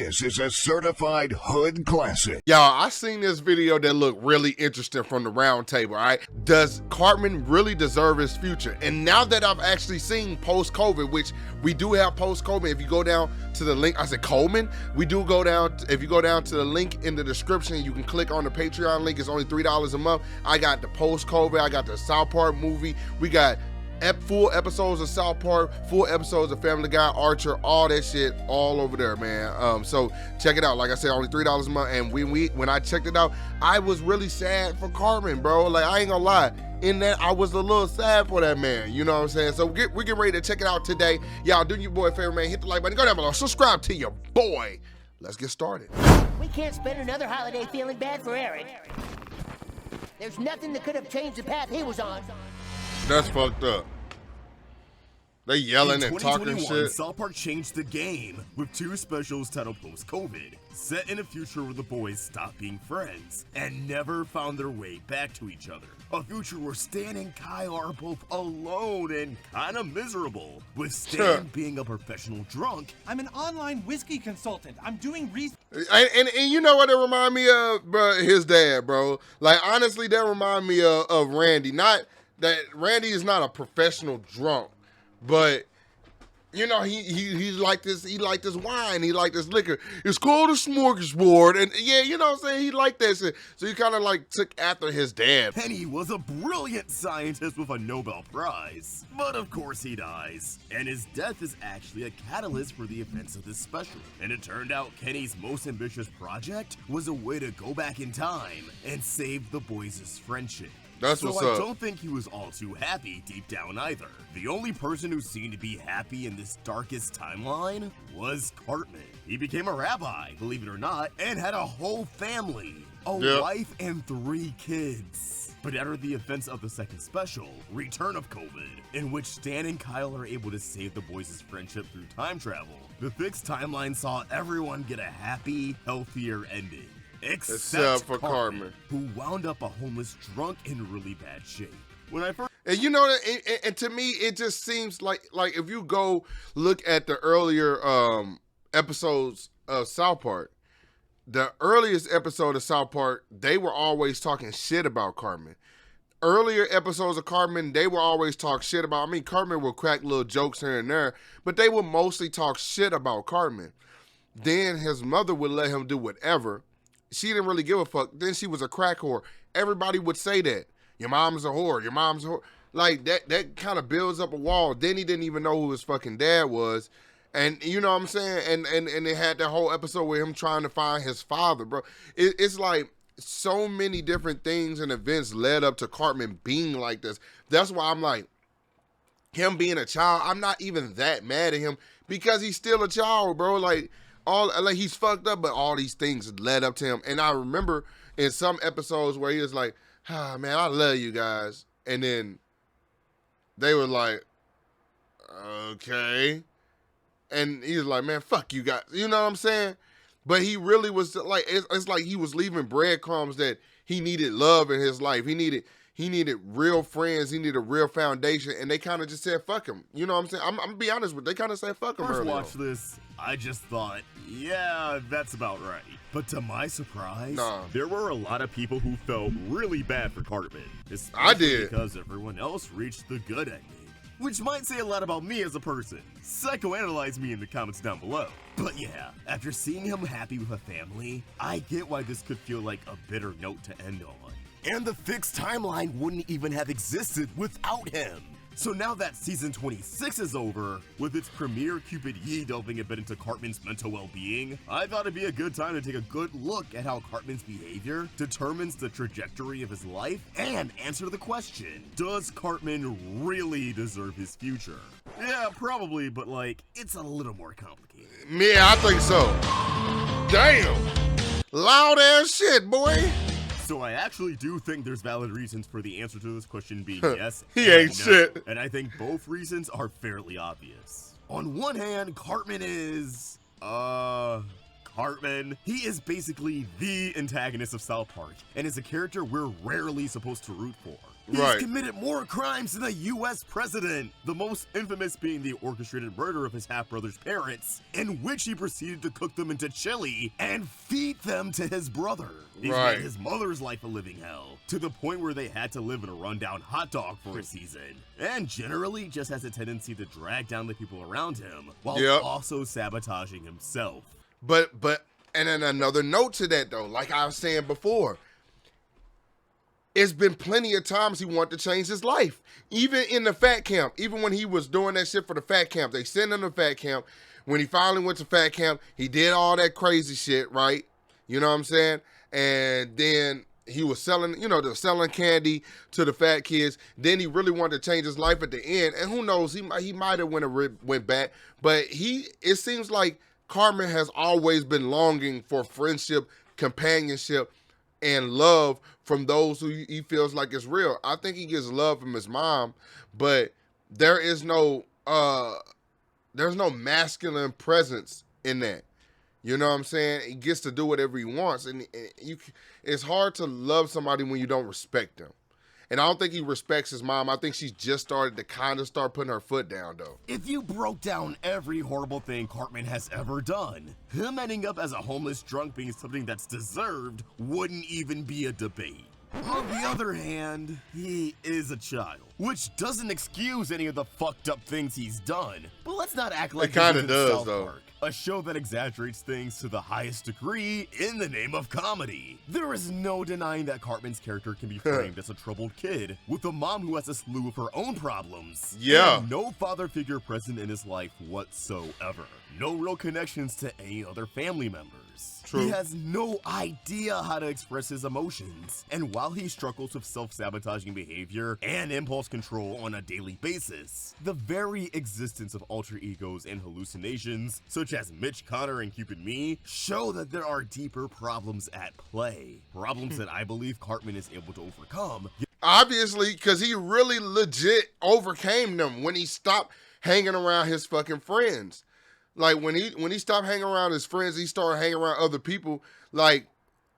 This is a certified hood classic. Y'all, I seen this video that looked really interesting from the round table, all right? Does Cartman really deserve his future? And now that I've actually seen post-COVID, which we do have post-COVID, if you go down to the link, I said Coleman, we do go down, if you go down to the link in the description, you can click on the Patreon link, it's only $3 a month. I got the post-COVID, I got the South Park movie, we got full episodes of South Park, full episodes of Family Guy, Archer, all that shit all over there, man. So check it out. Like I said, only $3 a month. And when I checked it out, I was really sad for Cartman, bro. Like, I ain't gonna lie. In that, I was a little sad for that man. You know what I'm saying? So we get ready to check it out today. Y'all do your boy a favor, man. Hit the like button. Go down below. Subscribe to your boy. Let's get started. We can't spend another holiday feeling bad for Eric. There's nothing that could have changed the path he was on. That's fucked up. They yelling and talking shit. South Park changed the game with two specials titled Post-COVID, set in a future where the boys stopped being friends and never found their way back to each other. A future where Stan and Kyle are both alone and kinda miserable, with Stan being a professional drunk. I'm an online whiskey consultant. I'm doing research. And you know what it remind me of, bro? His dad, bro. Like, honestly, that remind me of Randy. Not that Randy is not a professional drunk, but you know, he like this. He like this wine. He like this liquor. It's called a smorgasbord, and yeah, you know what I'm saying. He liked that shit. So he kind of like took after his dad. Kenny was a brilliant scientist with a Nobel Prize, but of course he dies, and his death is actually a catalyst for the events of this special. And it turned out Kenny's most ambitious project was a way to go back in time and save the boys' friendship. That's what's up. I don't think he was all too happy deep down either. The only person who seemed to be happy in this darkest timeline was Cartman. He became a rabbi, believe it or not, and had a whole family, a wife and 3 kids. But after the events of the second special, Return of COVID, in which Stan and Kyle are able to save the boys' friendship through time travel, the fixed timeline saw everyone get a happy, healthier ending. Except for Cartman, who wound up a homeless drunk in really bad shape. When I first, and you know, and to me, it just seems like if you go look at the earlier episodes of South Park, the earliest episode of South Park, they were always talking shit about Cartman. Earlier episodes of Cartman, they will always talk shit about. I mean, Cartman will crack little jokes here and there, but they would mostly talk shit about Cartman. Then his mother would let him do whatever. She didn't really give a fuck. Then she was a crack whore. Everybody would say that. Your mom's a whore. Your mom's a whore. Like, that kind of builds up a wall. Then he didn't even know who his fucking dad was. And you know what I'm saying? And they had that whole episode with him trying to find his father, bro. It's like so many different things and events led up to Cartman being like this. That's why I'm like, him being a child, I'm not even that mad at him because he's still a child, bro. Like he's fucked up, but all these things led up to him. And I remember in some episodes where he was like, "Ah, man, I love you guys," and then they were like, "Okay," and he was like, "Man, fuck you guys," you know what I'm saying? But he really was like, it's like he was leaving breadcrumbs that he needed love in his life. He needed real friends. He needed a real foundation, and they kind of just said, "Fuck him." You know what I'm saying? I'm gonna be honest with you. They kind of said, "Fuck him." First watch this, I just thought, yeah, that's about right. But to my surprise, there were a lot of people who felt really bad for Cartman. I did. Because everyone else reached the good ending. Which might say a lot about me as a person. Psychoanalyze me in the comments down below. But yeah, after seeing him happy with a family, I get why this could feel like a bitter note to end on. And the fixed timeline wouldn't even have existed without him. So now that season 26 is over, with its premiere Cupid Yee delving a bit into Cartman's mental well-being, I thought it'd be a good time to take a good look at how Cartman's behavior determines the trajectory of his life and answer the question, does Cartman really deserve his future? Yeah, probably, but like, it's a little more complicated. Yeah, I think so. Damn. Loud ass shit, boy. So I actually do think there's valid reasons for the answer to this question being yes. He ain't shit. And I think both reasons are fairly obvious. On one hand, Cartman is, Cartman. He is basically the antagonist of South Park, and is a character we're rarely supposed to root for. He's Right. committed more crimes than the U.S. president, the most infamous being the orchestrated murder of his half-brother's parents, in which he proceeded to cook them into chili and feed them to his brother. He's Right. made his mother's life a living hell, to the point where they had to live in a rundown hot dog for a season, and generally just has a tendency to drag down the people around him, while Yep. also sabotaging himself. But and then another note to that though, like I was saying before, it's been plenty of times he wanted to change his life. Even in the fat camp, even when he was doing that shit for the fat camp, they sent him to fat camp. When he finally went to fat camp, he did all that crazy shit, right? You know what I'm saying? And then he was selling, selling candy to the fat kids. Then he really wanted to change his life at the end. And who knows, he might have went back. But it seems like Cartman has always been longing for friendship, companionship, and love from those who he feels like is real. I think he gets love from his mom, but there's no masculine presence in that. You know what I'm saying? He gets to do whatever he wants, and it's hard to love somebody when you don't respect them. And I don't think he respects his mom. I think she's just started to kind of start putting her foot down, though. If you broke down every horrible thing Cartman has ever done, him ending up as a homeless drunk being something that's deserved wouldn't even be a debate. On the other hand, he is a child, which doesn't excuse any of the fucked up things he's done. But let's not act like It kinda this isn't does, South though. Park, a show that exaggerates things to the highest degree in the name of comedy. There is no denying that Cartman's character can be framed as a troubled kid with a mom who has a slew of her own problems. Yeah. And no father figure present in his life whatsoever. No real connections to any other family members. True. He has no idea how to express his emotions, and while he struggles with self-sabotaging behavior and impulse control on a daily basis, the very existence of alter egos and hallucinations, such as Mitch Connor and Cupid Me, show that there are deeper problems at play. Problems that I believe Cartman is able to overcome. Obviously, because he really legit overcame them when he stopped hanging around his fucking friends. Like when he stopped hanging around his friends, he started hanging around other people. Like,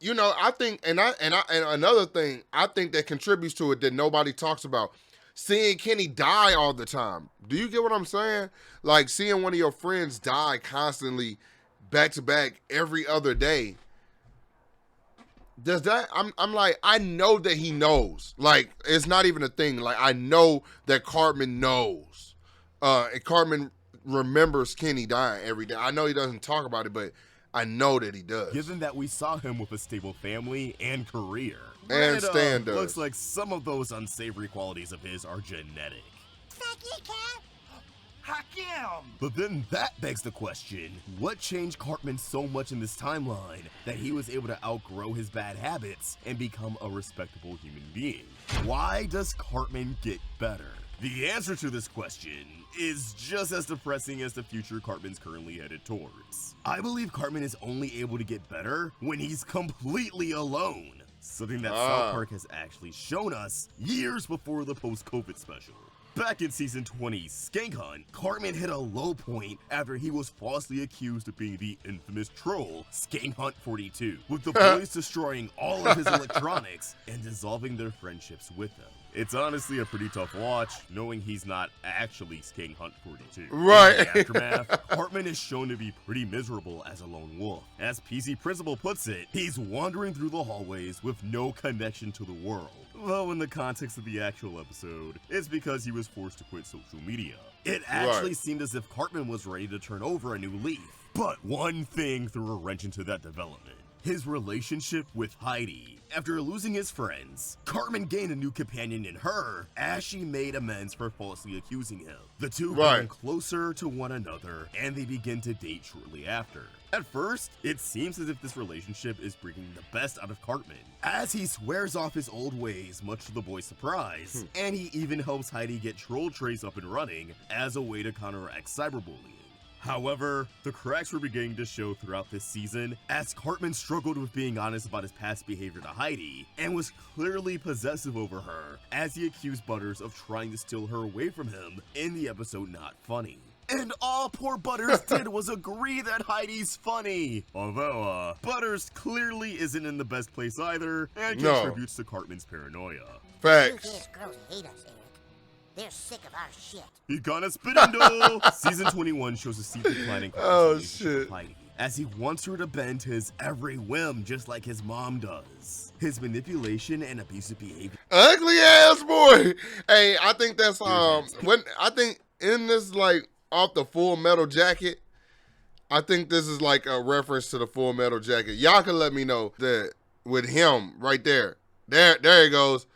I think, and another thing I think that contributes to it that nobody talks about, seeing Kenny die all the time. Do you get what I'm saying? Like seeing one of your friends die constantly, back to back, every other day. Does that? I'm like, I know that he knows. Like, it's not even a thing. Like, I know that Cartman knows. And Cartman remembers Kenny dying every day. I know he doesn't talk about it, but I know that he does. Given that we saw him with a stable family and career. And It, Stan does. Looks like some of those unsavory qualities of his are genetic. Hakim! But then that begs the question, what changed Cartman so much in this timeline that he was able to outgrow his bad habits and become a respectable human being? Why does Cartman get better? The answer to this question is just as depressing as the future Cartman's currently headed towards. I believe Cartman is only able to get better when he's completely alone, something that South Park has actually shown us years before the post-COVID special. Back in season 20's Skank Hunt, Cartman hit a low point after he was falsely accused of being the infamous troll Skank Hunt 42, with the boys destroying all of his electronics and dissolving their friendships with them. It's honestly a pretty tough watch, knowing he's not actually Skank Hunt 42. Right. In the aftermath, Cartman is shown to be pretty miserable as a lone wolf. As PC Principal puts it, he's wandering through the hallways with no connection to the world. Though in the context of the actual episode, it's because he was forced to quit social media. It actually seemed as if Cartman was ready to turn over a new leaf. But one thing threw a wrench into that development. His relationship with Heidi. After losing his friends, Cartman gained a new companion in her as she made amends for falsely accusing him. The two grow closer to one another and they begin to date shortly after. At first, it seems as if this relationship is bringing the best out of Cartman, as he swears off his old ways much to the boys' surprise, and he even helps Heidi get Troll Trace up and running as a way to counteract cyberbullying. However, the cracks were beginning to show throughout this season as Cartman struggled with being honest about his past behavior to Heidi and was clearly possessive over her as he accused Butters of trying to steal her away from him in the episode Not Funny. And all poor Butters did was agree that Heidi's funny. Although, Butters clearly isn't in the best place either, and No. contributes to Cartman's paranoia. Facts. Yes, girls hate us, Eric. They're sick of our shit. He gonna spinando! Season 21 shows a secret plan in Cartman's Oh, relationship with shit. Heidi, as he wants her to bend to his every whim just like his mom does. His manipulation and abusive behavior. Ugly ass boy. Hey, I think that's when I think in this like off the Full Metal Jacket, I think this is like a reference to the Full Metal Jacket. Y'all can let me know that with him right there. There he goes.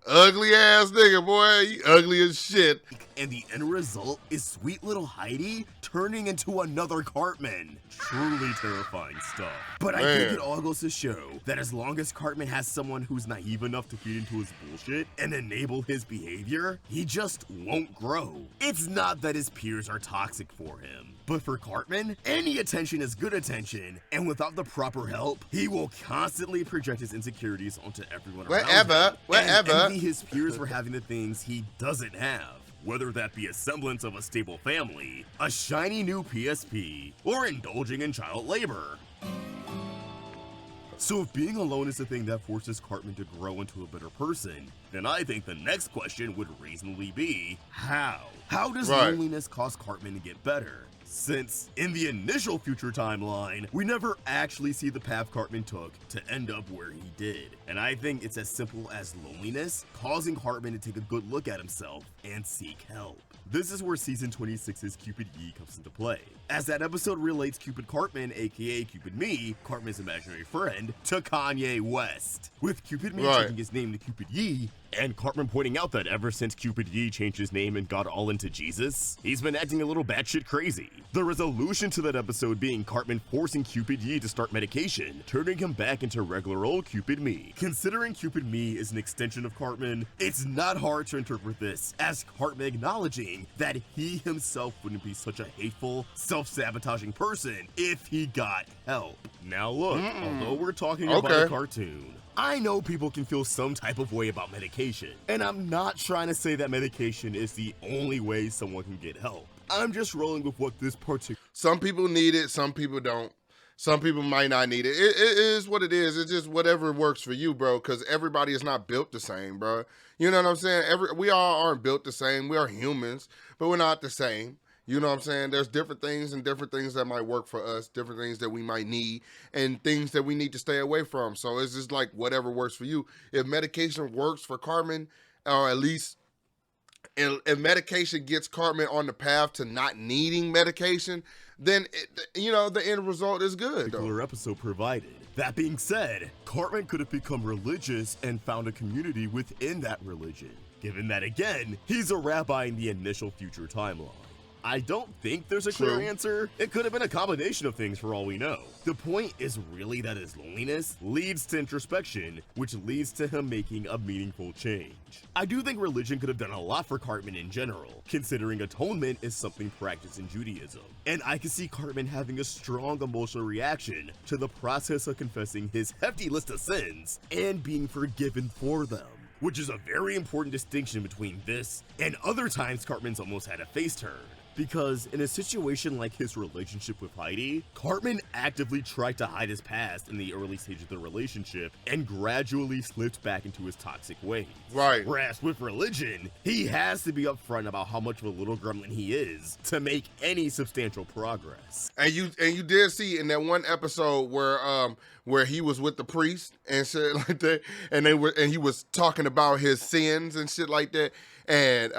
Ugly ass nigga, boy. You ugly as shit. And the end result is sweet little Heidi turning into another Cartman. Truly terrifying stuff. But I think Man. it all goes to show that as long as Cartman has someone who's naive enough to feed into his bullshit and enable his behavior, he just won't grow. It's not that his peers are toxic for him, but for Cartman, any attention is good attention, and without the proper help, he will constantly project his insecurities onto everyone around him. And envy his peers for having the things he doesn't have. Whether that be a semblance of a stable family, a shiny new PSP, or indulging in child labor. So if being alone is the thing that forces Cartman to grow into a better person, then I think the next question would reasonably be, how? How does loneliness cause Cartman to get better? Since, in the initial future timeline, we never actually see the path Cartman took to end up where he did. And I think it's as simple as loneliness causing Cartman to take a good look at himself and seek help. This is where Season 26's Cupid Yee comes into play, as that episode relates Cupid Cartman, aka Cupid Me, Cartman's imaginary friend, to Kanye West, with Cupid Me changing his name to Cupid Yee, and Cartman pointing out that ever since Cupid Yee changed his name and got all into Jesus, he's been acting a little batshit crazy. The resolution to that episode being Cartman forcing Cupid Yee to start medication, turning him back into regular old Cupid Me. Considering Cupid Me is an extension of Cartman, it's not hard to interpret this as Cartman acknowledging that he himself wouldn't be such a hateful, self-sabotaging person if he got help. Now look, although we're talking about a cartoon, I know people can feel some type of way about medication, and I'm not trying to say that medication is the only way someone can get help. I'm just rolling with what this particular... Some people need it, some people don't. Some people might not need it. It is what it is. It's just whatever works for you, bro, because everybody is not built the same, bro. You know what I'm saying? We all aren't built the same. We are humans, but we're not the same. You know what I'm saying? There's different things that might work for us, different things that we might need, and things that we need to stay away from. So it's just like whatever works for you. If medication works for Cartman, or at least if medication gets Cartman on the path to not needing medication, then, the end result is good. particular episode provided. That being said, Cartman could have become religious and found a community within that religion, given that, again, he's a rabbi in the initial future timeline. I don't think there's a clear answer. It could have been a combination of things for all we know. The point is really that his loneliness leads to introspection, which leads to him making a meaningful change. I do think religion could have done a lot for Cartman in general, considering atonement is something practiced in Judaism. And I can see Cartman having a strong emotional reaction to the process of confessing his hefty list of sins and being forgiven for them, which is a very important distinction between this and other times Cartman's almost had a face turn. Because in a situation like his relationship with Heidi, Cartman actively tried to hide his past in the early stage of the relationship and gradually slipped back into his toxic ways. Right. Whereas with religion, he has to be upfront about how much of a little gremlin he is to make any substantial progress. And you did see in that one episode where he was with the priest and shit like that, and he was talking about his sins and shit like that. And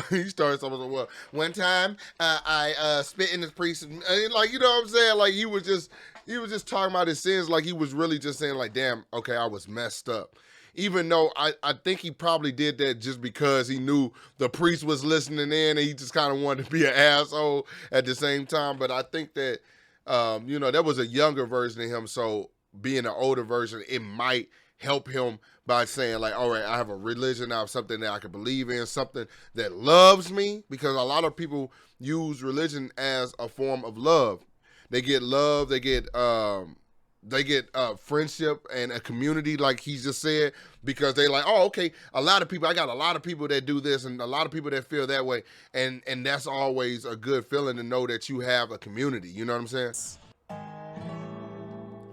he started something like, well, one time I spit in the priest, and like, you know what I'm saying? Like he was just talking about his sins, like he was really just saying like, damn, okay, I was messed up. Even though I think he probably did that just because he knew the priest was listening in, and he just kind of wanted to be an asshole at the same time. But I think that that was a younger version of him, so being an older version, it might help him by saying like, all right, I have a religion, I have something that I can believe in, something that loves me, because a lot of people use religion as a form of love. They get love, they get they get friendship and a community, like he just said, because they like, oh, okay, I got a lot of people that do this and a lot of people that feel that way, and that's always a good feeling to know that you have a community. You know what I'm saying?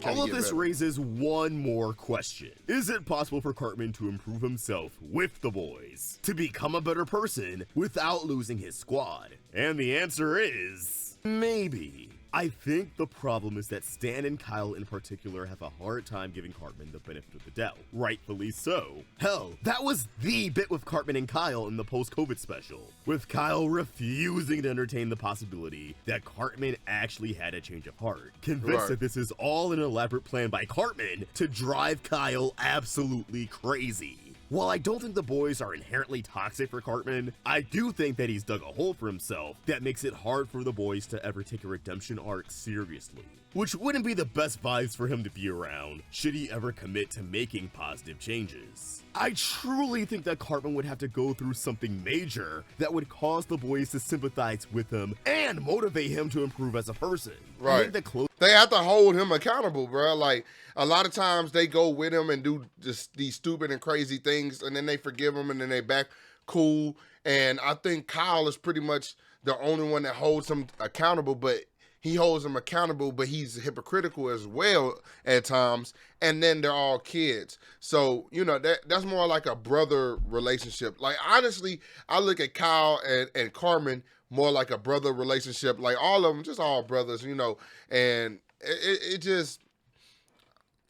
All of this raises one more question. Is it possible for Cartman to improve himself with the boys? To become a better person without losing his squad? And the answer is maybe. I think the problem is that Stan and Kyle in particular have a hard time giving Cartman the benefit of the doubt. Rightfully so. Hell, that was the bit with Cartman and Kyle in the post-COVID special, with Kyle refusing to entertain the possibility that Cartman actually had a change of heart, convinced that this is all an elaborate plan by Cartman to drive Kyle absolutely crazy. While I don't think the boys are inherently toxic for Cartman, I do think that he's dug a hole for himself that makes it hard for the boys to ever take a redemption arc seriously. Which wouldn't be the best vibes for him to be around, should he ever commit to making positive changes. I truly think that Cartman would have to go through something major that would cause the boys to sympathize with him and motivate him to improve as a person. Right. They have to hold him accountable, bro. Like, a lot of times they go with him and do just these stupid and crazy things, and then they forgive him, and then they back cool. And I think Kyle is pretty much the only one that holds him accountable, but he holds him accountable, but he's hypocritical as well at times. And then they're all kids. So, you know, that's more like a brother relationship. Like, honestly, I look at Kyle and Cartman more like a brother relationship. Like, all of them, just all brothers, you know. And it just,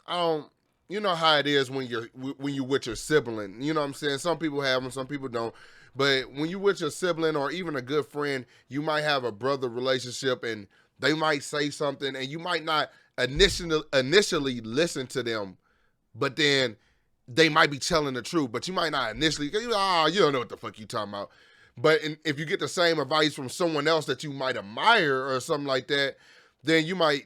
you know how it is when you're with your sibling. You know what I'm saying? Some people have them, some people don't. But when you with your sibling or even a good friend, you might have a brother relationship, and they might say something, and you might not initially listen to them, but then they might be telling the truth. But you might not initially, you don't know what the fuck you talking about. But if you get the same advice from someone else that you might admire or something like that, then you might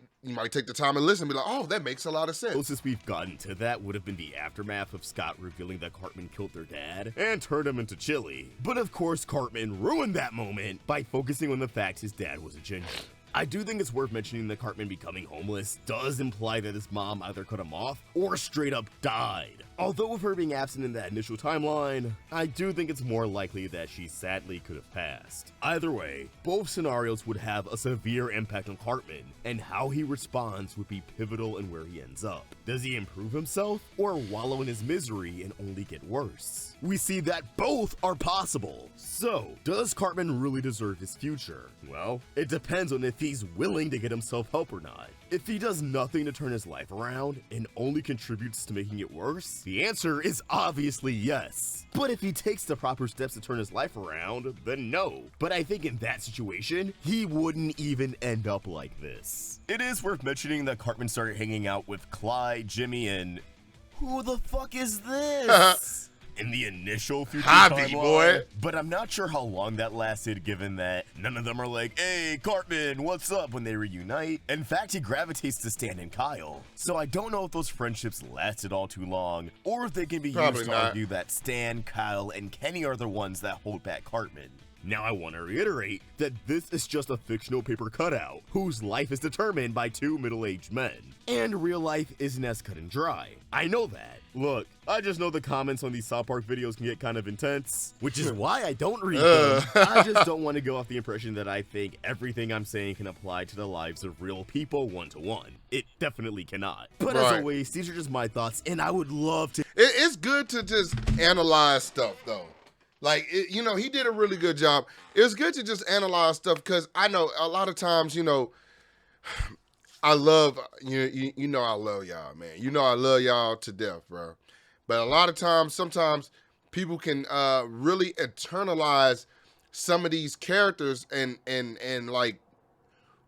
take the time and listen and be like, oh, that makes a lot of sense. Closest we've gotten to that would have been the aftermath of Scott revealing that Cartman killed their dad and turned him into chili. But of course, Cartman ruined that moment by focusing on the fact his dad was a ginger. I do think it's worth mentioning that Cartman becoming homeless does imply that his mom either cut him off or straight up died. Although with her being absent in that initial timeline, I do think it's more likely that she sadly could have passed. Either way, both scenarios would have a severe impact on Cartman, and how he responds would be pivotal in where he ends up. Does he improve himself, or wallow in his misery and only get worse? We see that both are possible. So, does Cartman really deserve his future? Well, it depends on if he's willing to get himself help or not. If he does nothing to turn his life around and only contributes to making it worse, the answer is obviously yes. But if he takes the proper steps to turn his life around, then no. But I think in that situation, he wouldn't even end up like this. It is worth mentioning that Cartman started hanging out with Clyde, Jimmy, and who the fuck is this? In the initial future Hobby, timeline, boy. But I'm not sure how long that lasted, given that none of them are like, hey, Cartman, what's up, when they reunite. In fact, he gravitates to Stan and Kyle. So I don't know if those friendships lasted all too long, or if they can be Probably used to not. argue that Stan, Kyle, and Kenny are the ones that hold back Cartman. Now I want to reiterate that this is just a fictional paper cutout, whose life is determined by two middle-aged men. And real life isn't as cut and dry. I know that. Look, I just know the comments on these South Park videos can get kind of intense, which is why I don't read them. I just don't want to go off the impression that I think everything I'm saying can apply to the lives of real people one-to-one. It definitely cannot. But as always, these are just my thoughts, and I would love to... It's good to just analyze stuff, though. Like, you know, he did a really good job. It's good to just analyze stuff, because I know a lot of times, you know, I love, you know I love y'all, man. You know I love y'all to death, bro. But a lot of times, sometimes people can really internalize some of these characters and like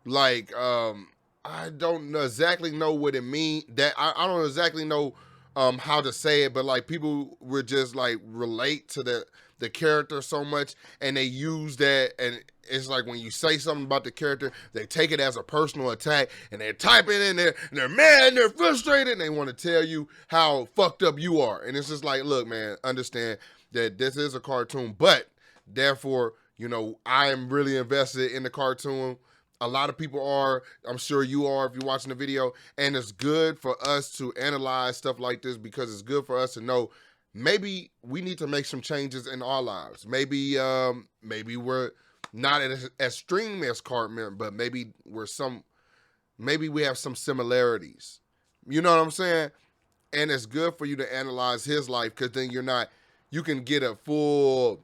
I don't exactly know what it means. That I don't exactly know how to say it, but like people would just like relate to the character so much, and they use that, and it's like when you say something about the character, they take it as a personal attack, and they're typing in there, and they're mad, and they're frustrated, and they want to tell you how fucked up you are. And it's just like, look, man, understand that this is a cartoon, but therefore, you know, I am really invested in the cartoon. A lot of people are. I'm sure you are if you're watching the video. And it's good for us to analyze stuff like this because it's good for us to know maybe we need to make some changes in our lives. Maybe we're not as extreme as Cartman, but maybe we have some similarities. You know what I'm saying? And it's good for you to analyze his life because then you can get a full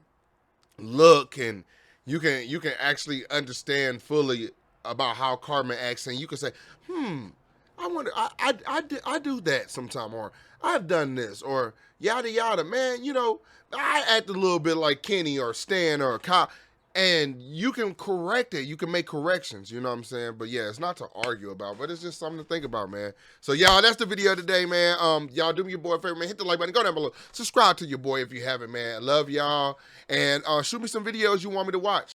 look and you can actually understand fully about how Cartman acts, and you can say, I wonder, I do that sometime, or I've done this, or yada yada, man. I act a little bit like Kenny or Stan or Kyle, and you can correct it. You can make corrections. You know what I'm saying? But yeah, it's not to argue about, but it's just something to think about, man. So y'all, that's the video today, man. Y'all do me your boy a favor, man. Hit the like button. Go down below. Subscribe to your boy if you haven't, man. I love y'all, and shoot me some videos you want me to watch.